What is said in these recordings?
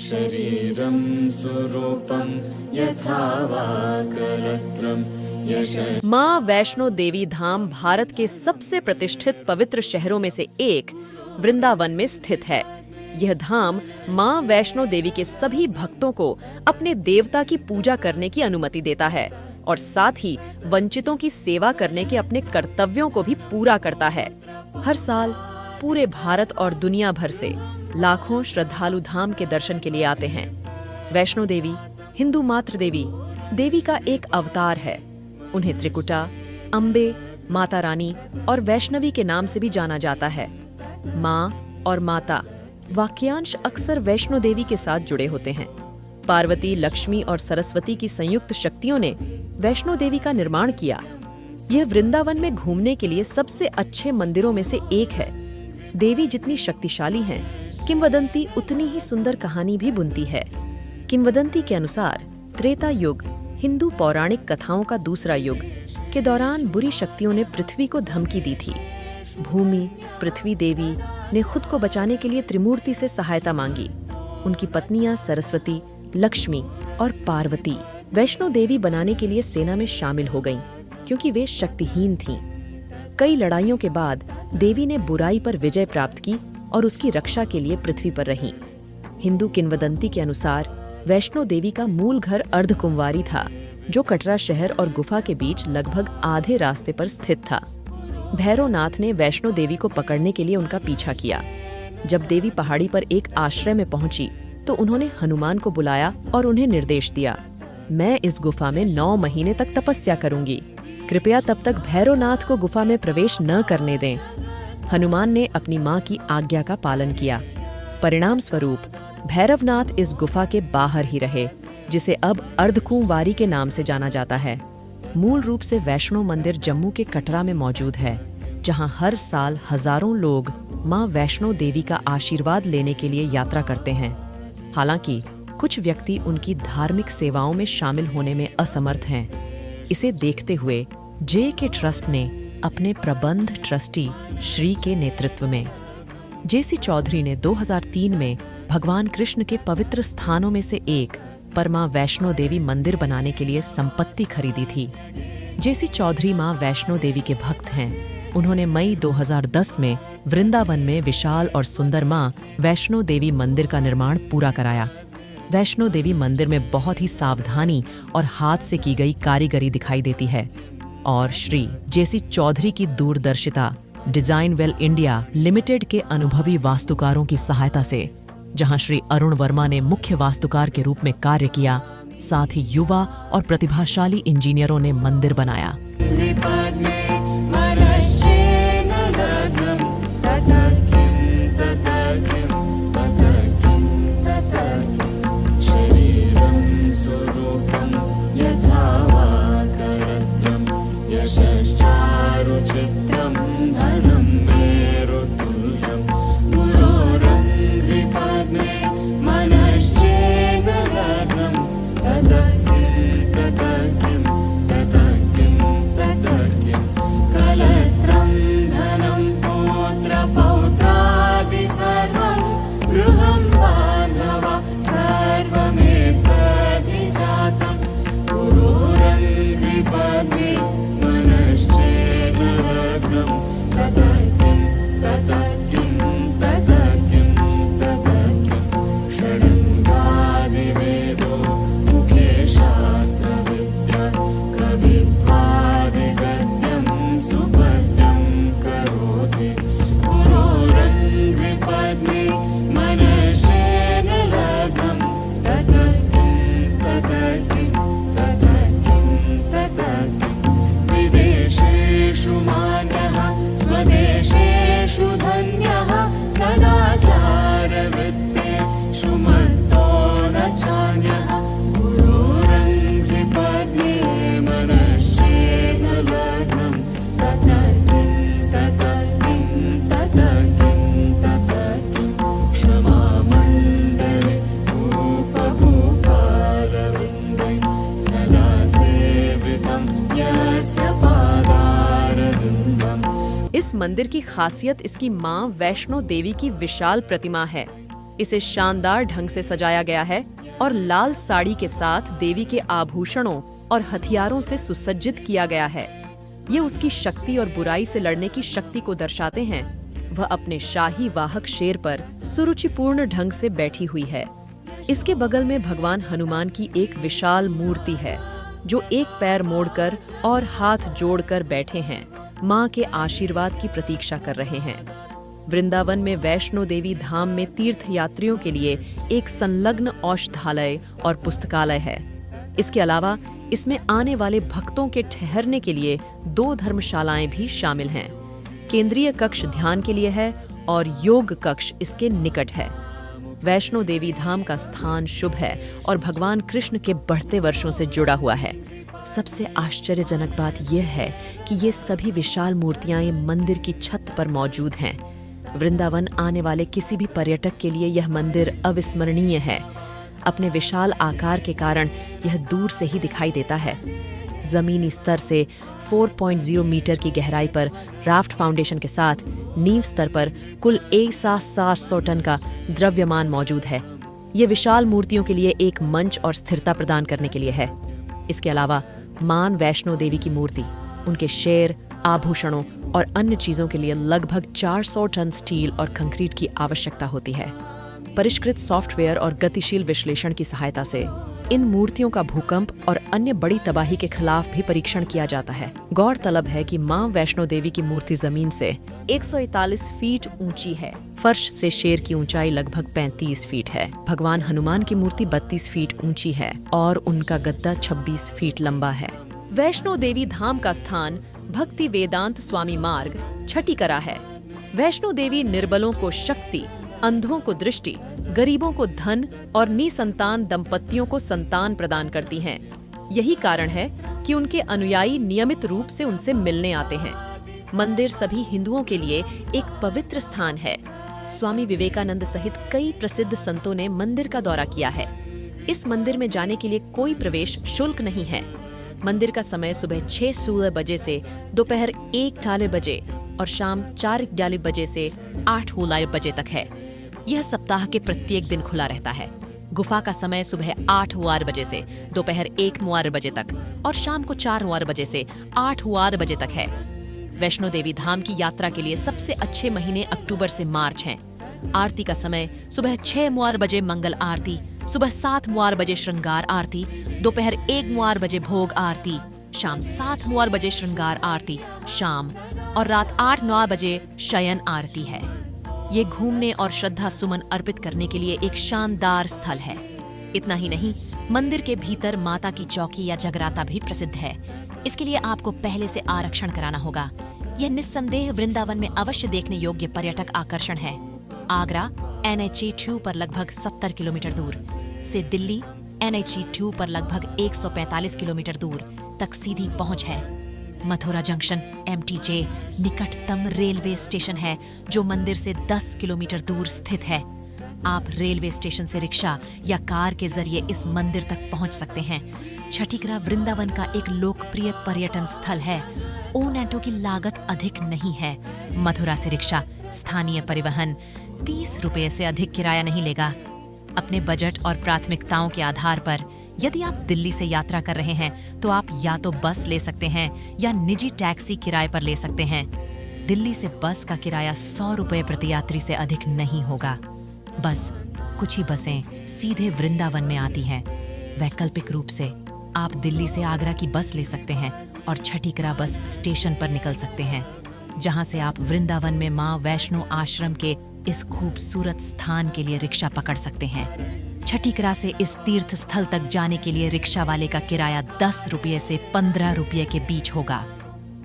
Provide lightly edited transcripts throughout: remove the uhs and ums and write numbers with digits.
शरीरं सुरूपं यथा वा कलत्रं यश। माँ वैष्णो देवी धाम भारत के सबसे प्रतिष्ठित पवित्र शहरों में से एक वृंदावन में स्थित है। यह धाम माँ वैष्णो देवी के सभी भक्तों को अपने देवता की पूजा करने की अनुमति देता है और साथ ही वंचितों की सेवा करने के अपने कर्तव्यों को भी पूरा करता है। हर साल पूरे भारत और दुनिया भर से लाखों श्रद्धालु धाम के दर्शन के लिए आते हैं। वैष्णो देवी हिंदू मातृ देवी देवी का एक अवतार है। उन्हें त्रिकुटा, अम्बे, माता रानी और वैष्णवी के नाम से भी जाना जाता है। माँ और माता वाक्यांश अक्सर वैष्णो देवी के साथ जुड़े होते हैं। पार्वती, लक्ष्मी और सरस्वती की संयुक्त शक्तियों ने वैष्णो देवी का निर्माण किया। यह वृंदावन में घूमने के लिए सबसे अच्छे मंदिरों में से एक है। देवी जितनी शक्तिशाली हैं, किंवदंती उतनी ही सुंदर कहानी भी बुनती है। किंवदंती के अनुसार त्रेता युग, हिंदू पौराणिक कथाओं का दूसरा युग के दौरान बुरी शक्तियों ने पृथ्वी को धमकी दी थी। भूमि पृथ्वी देवी ने खुद को बचाने के लिए त्रिमूर्ति से सहायता मांगी। उनकी पत्नियां सरस्वती, लक्ष्मी और पार्वती वैष्णो देवी बनाने के लिए सेना में शामिल हो गईं, क्योंकि वे शक्तिहीन थीं। कई लड़ाइयों के बाद देवी ने बुराई पर विजय प्राप्त की और उसकी रक्षा के लिए पृथ्वी पर रहीं। हिंदू किंवदंती के अनुसार वैष्णो देवी का मूल घर अर्धकुंवारी था, जो कटरा शहर और गुफा के बीच लगभग आधे रास्ते पर स्थित था। भैरवनाथ ने वैष्णो देवी को पकड़ने के लिए उनका पीछा किया। जब देवी पहाड़ी पर एक आश्रय में पहुंची तो उन्होंने हनुमान को बुलाया और उन्हें निर्देश दिया, मैं इस गुफा में 9 महीने तक तपस्या करूंगी। कृपया तब तक भैरवनाथ को गुफा में प्रवेश न करने दें। हनुमान ने अपनी मां की आज्ञा का पालन किया। परिणाम स्वरूप भैरवनाथ इस गुफा के बाहर ही रहे, जिसे अब अर्धकुंवारी के नाम से जाना जाता है। मूल रूप से वैष्णो मंदिर जम्मू के कटरा में मौजूद है, जहां हर साल हजारों लोग मां वैष्णो देवी का आशीर्वाद लेने के लिए यात्रा करते हैं। हालांकि कुछ व्यक्ति उनकी धार्मिक सेवाओं में शामिल होने में असमर्थ हैं। इसे देखते हुए जे.के. ट्रस्ट ने अपने प्रबंध ट्रस्टी श्री के नेतृत्व में जे.सी. चौधरी ने 2003 में भगवान कृष्ण के पवित्र स्थानों में से एक पर मां वैष्णो देवी मंदिर बनाने के लिए संपत्ति खरीदी थी। जे.सी. चौधरी मां वैष्णो देवी के भक्त हैं। उन्होंने मई 2010 में वृंदावन में विशाल और सुंदर मां वैष्णो देवी मंदिर का निर्माण पूरा कराया। वैष्णो देवी मंदिर में बहुत ही सावधानी और हाथ से की गई कारीगरी दिखाई देती है और श्री जे.सी. चौधरी की दूरदर्शिता डिजाइन वेल इंडिया लिमिटेड के अनुभवी वास्तुकारों की सहायता से, जहां श्री अरुण वर्मा ने मुख्य वास्तुकार के रूप में कार्य किया, साथ ही युवा और प्रतिभाशाली इंजीनियरों ने मंदिर बनाया। इस मंदिर की खासियत इसकी मां वैष्णो देवी की विशाल प्रतिमा है। इसे शानदार ढंग से सजाया गया है और लाल साड़ी के साथ देवी के आभूषणों और हथियारों से सुसज्जित किया गया है। ये उसकी शक्ति और बुराई से लड़ने की शक्ति को दर्शाते हैं। वह अपने शाही वाहक शेर पर सुरुचिपूर्ण ढंग से बैठी हुई है। इसके बगल में भगवान हनुमान की एक विशाल मूर्ति है, जो एक पैर मोड़कर और हाथ जोड़कर बैठे हैं, मां के आशीर्वाद की प्रतीक्षा कर रहे हैं। वृंदावन में वैष्णो देवी धाम में तीर्थ यात्रियों के लिए एक संलग्न औषधालय और पुस्तकालय है। इसके अलावा इसमें आने वाले भक्तों के ठहरने के लिए 2 धर्मशालाएं भी शामिल हैं। केंद्रीय कक्ष ध्यान के लिए है और योग कक्ष इसके निकट है। वैष्णो देवी धाम का स्थान शुभ है और भगवान कृष्ण के बढ़ते वर्षों से जुड़ा हुआ है। सबसे आश्चर्यजनक बात यह है कि ये सभी विशाल मूर्तियां मंदिर की छत पर मौजूद हैं। वृंदावन आने वाले किसी भी पर्यटक के लिए यह मंदिर अविस्मरणीय है। अपने विशाल आकार के कारण यह दूर से ही दिखाई देता है। जमीनी स्तर से 4.0 मीटर की गहराई पर राफ्ट फाउंडेशन के साथ नींव स्तर पर कुल 700 टन का द्रव्यमान मौजूद है। ये विशाल मूर्तियों के लिए एक मंच और स्थिरता प्रदान करने के लिए है। इसके अलावा मान वैष्णो देवी की मूर्ति, उनके शेर, आभूषणों और अन्य चीजों के लिए लगभग 400 टन स्टील और कंक्रीट की आवश्यकता होती है। परिष्कृत सॉफ्टवेयर और गतिशील विश्लेषण की सहायता से इन मूर्तियों का भूकंप और अन्य बड़ी तबाही के खिलाफ भी परीक्षण किया जाता है। गौरतलब है कि मां वैष्णो देवी की मूर्ति जमीन से 141 फीट ऊंची है। फर्श से शेर की ऊंचाई लगभग 35 फीट है। भगवान हनुमान की मूर्ति 32 फीट ऊंची है और उनका गद्दा 26 फीट लंबा है। वैष्णो देवी धाम का स्थान भक्ति वेदांत स्वामी मार्ग छठीकरा है। वैष्णो देवी निर्बलों को शक्ति, अंधों को दृष्टि, गरीबों को धन और निसंतान दंपतियों को संतान प्रदान करती हैं। यही कारण है कि उनके अनुयायी नियमित रूप से उनसे मिलने आते हैं। मंदिर सभी हिंदुओं के लिए एक पवित्र स्थान है। स्वामी विवेकानंद सहित कई प्रसिद्ध संतों ने मंदिर का दौरा किया है। इस मंदिर में जाने के लिए कोई प्रवेश शुल्क नहीं है। मंदिर का समय सुबह 6:16 बजे से दोपहर 1:40 बजे और शाम 4:41 बजे से 8:19 बजे तक है। यह सप्ताह के प्रत्येक दिन खुला रहता है। गुफा का समय सुबह 8:15 बजे से दोपहर 1:15 बजे तक और शाम को 4:15 बजे से 8:15 बजे तक है। वैष्णो देवी धाम की यात्रा के लिए सबसे अच्छे महीने अक्टूबर से मार्च हैं। आरती का समय सुबह 6:15 बजे मंगल आरती, सुबह 7:15 बजे श्रृंगार आरती, दोपहर 1:15 बजे भोग आरती, शाम 7:15 बजे श्रृंगार आरती शाम और रात 8-9 बजे शयन आरती है। ये घूमने और श्रद्धा सुमन अर्पित करने के लिए एक शानदार स्थल है। इतना ही नहीं, मंदिर के भीतर माता की चौकी या जगराता भी प्रसिद्ध है। इसके लिए आपको पहले से आरक्षण कराना होगा। यह निस्संदेह वृंदावन में अवश्य देखने योग्य पर्यटक आकर्षण है। आगरा NH-2 पर लगभग 70 किलोमीटर दूर से दिल्ली NH-2 पर लगभग 145 किलोमीटर दूर तक सीधी पहुंच है। मथुरा जंक्शन MTJ निकटतम रेलवे स्टेशन है, जो मंदिर से 10 किलोमीटर दूर स्थित है। आप रेलवे स्टेशन से रिक्शा या कार के जरिए इस मंदिर तक पहुंच सकते हैं। छठीकरा वृंदावन का एक लोकप्रिय पर्यटन स्थल है। ओन ऑटो की लागत अधिक नहीं है। मथुरा से रिक्शा स्थानीय परिवहन 30 रुपये से अधिक किराया नहीं लेगा। अपने बजट और प्राथमिकताओं के आधार पर यदि आप दिल्ली से यात्रा कर रहे हैं तो आप या तो बस ले सकते हैं या निजी टैक्सी किराए पर ले सकते हैं। दिल्ली से बस का किराया 100 रुपये प्रति यात्री से अधिक नहीं होगा। बस कुछ ही बसें सीधे वृंदावन में आती हैं। वैकल्पिक रूप से आप दिल्ली से आगरा की बस ले सकते हैं और छठीकरा बस स्टेशन पर निकल सकते हैं, जहां से आप वृंदावन में मां वैष्णो आश्रम के इस खूबसूरत स्थान के लिए रिक्शा पकड़ सकते हैं। छठीकरा से इस तीर्थ स्थल तक जाने के लिए रिक्शा वाले का किराया 10 रुपये से 15 रुपये के बीच होगा।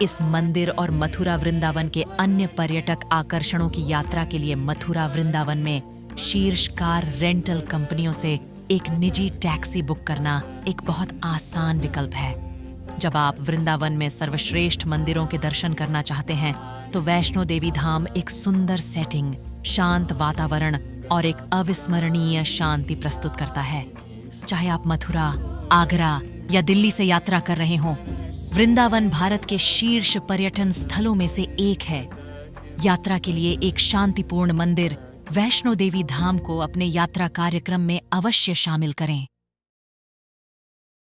इस मंदिर और मथुरा वृंदावन के अन्य पर्यटक आकर्षणों की यात्रा के लिए मथुरा वृंदावन में शीर्ष कार रेंटल कंपनियों से एक निजी टैक्सी बुक करना एक बहुत आसान विकल्प है। जब आप वृंदावन में सर्वश्रेष्ठ मंदिरों के दर्शन करना चाहते हैं तो वैष्णो देवी धाम एक सुंदर सेटिंग, शांत वातावरण और एक अविस्मरणीय शांति प्रस्तुत करता है। चाहे आप मथुरा, आगरा या दिल्ली से यात्रा कर रहे हों, वृंदावन भारत के शीर्ष पर्यटन स्थलों में से एक है। यात्रा के लिए एक शांतिपूर्ण मंदिर, वैष्णो देवी धाम को अपने यात्रा कार्यक्रम में अवश्य शामिल करें।